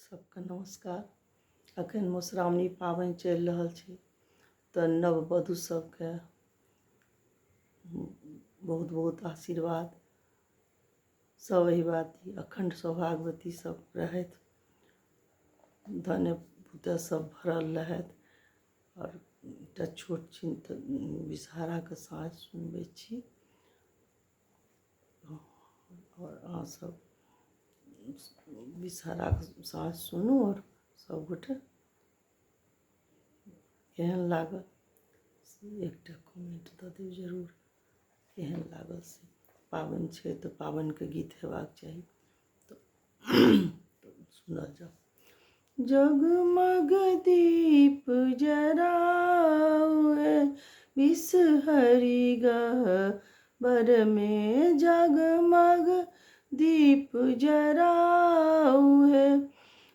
सबके नमस्कार। अखन मधुश्रावणी पाबनि चलि रहल छै तऽ नववधू सबके बहुत बहुत आशीर्वाद। सब एहि बाती अखंड सौभाग्यवती सब रहथि, धन्य पुतः सब भरल रहथि। और एकटा छोट छिन विषहाराके साँझ सुनबै छी। और अहाँ सब विषहाराके साँझ सुनू और सब गोटे केहन लागल से एकटा कमेंट दऽ दियौ जरूर, केहन लागल से। पाबनि छै तऽ पाबनिके गीत हेबाक चाही, तऽ सुनल जाउ। जगमग दीप जराओ बिषहरि गह्वर में, जगमग दीप जराओ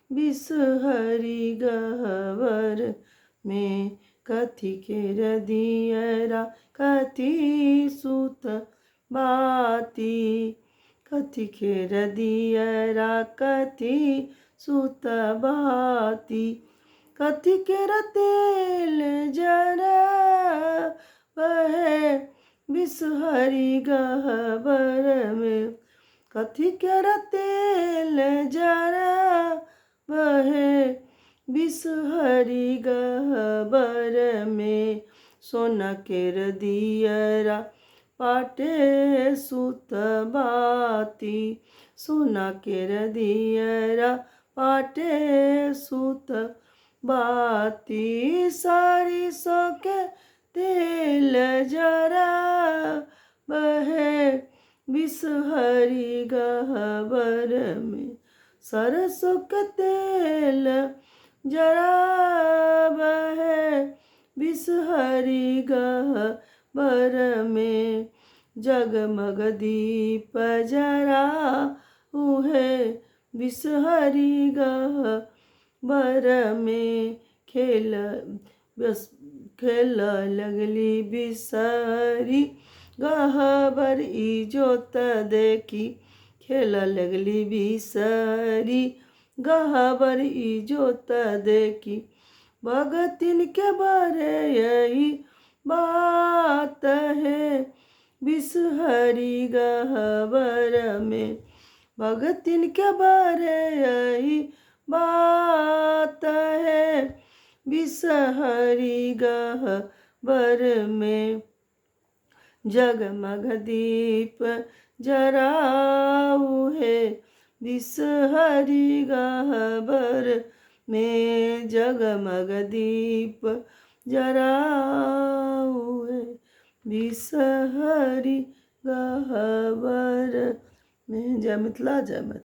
बिषहरि गह्वर में। कथी केर दियरा कथी सुत बाती, कथी केर दियरा कथी सुत बाती। कथी केर तेल जरावै बिषहरि गह्वर में, कथी केर तेल जरावै बिषहरि गह्वर में। सोना केर दियरा पाटे सुत बाती, सोना केर दियरा पाटे सुत बाती। सरिसों के तेल जरावै बिषहरि गह्वर में, सरसों के तेल जरावै बिषहरि गह्वर में। जगमग दीप जराओ बिषहरि गह्वर में। खेल लगली बिषहरि गह्वर इजोत देखी, खेल लगली बिषहरि गह्वर इजोत देखी। भगतिन के बरे यही बात है बिषहरि गह्वर में, भगतिन के बरे यही बात है बिषहरि गह्वर में। जगमग दीप जराओ बिषहरि गह्वर में, जगमग दीप जराओ बिषहरि गह्वर में। जय मिथिला, जय मिथिला।